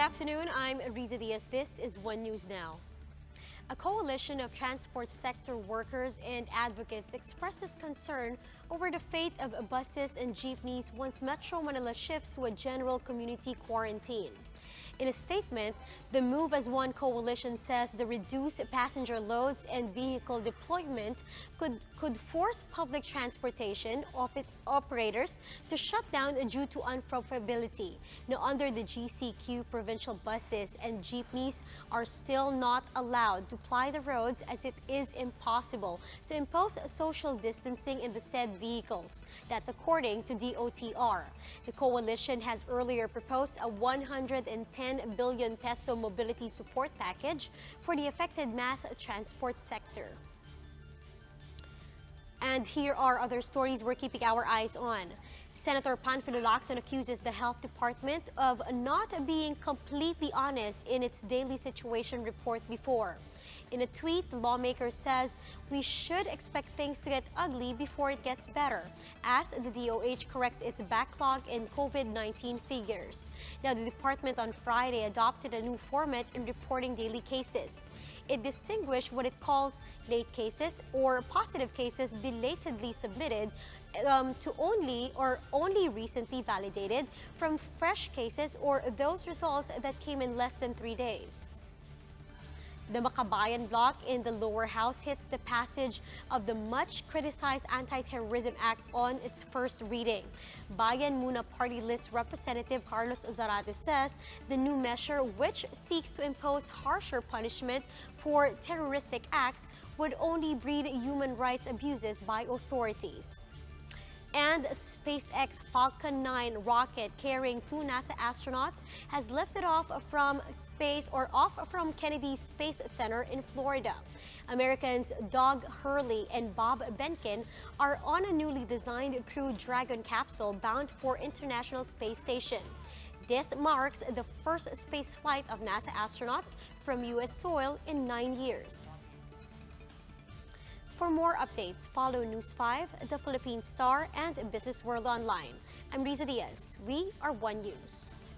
afternoon, I'm Riza Diaz. This is One News Now. A coalition of transport sector workers and advocates expresses concern over the fate of buses and jeepneys once Metro Manila shifts to a general community quarantine. In a statement, the Move as One coalition says the reduced passenger loads and vehicle deployment could force public transportation operators to shut down due to unprofitability. Now, under the GCQ, provincial buses and jeepneys are still not allowed to ply the roads as it is impossible to impose social distancing in the said vehicles. That's according to DOTR. The coalition has earlier proposed a 110 billion peso mobility support package for the affected mass transport sector. And here are other stories we're keeping our eyes on. Senator Panfilo Lacson accuses the Health Department of not being completely honest in its daily situation report before. In a tweet, the lawmaker says we should expect things to get ugly before it gets better, as the DOH corrects its backlog in COVID-19 figures. Now, the department on Friday adopted a new format in reporting daily cases. It distinguished what it calls late cases or positive cases belatedly submitted to only recently validated from fresh cases or those results that came in less than 3 days. The Makabayan bloc in the lower house hits the passage of the much-criticized Anti-Terrorism Act on its first reading. Bayan Muna Party List Representative Carlos Zarate says the new measure, which seeks to impose harsher punishment for terroristic acts, would only breed human rights abuses by authorities. And SpaceX Falcon 9 rocket carrying 2 NASA astronauts has lifted off from Kennedy Space Center in Florida. Americans Doug Hurley and Bob Behnken are on a newly designed Crew Dragon capsule bound for International Space Station. This marks the first space flight of NASA astronauts from U.S. soil in 9 years. For more updates, follow News 5, The Philippine Star, and Business World Online. I'm Riza Diaz. We are One News.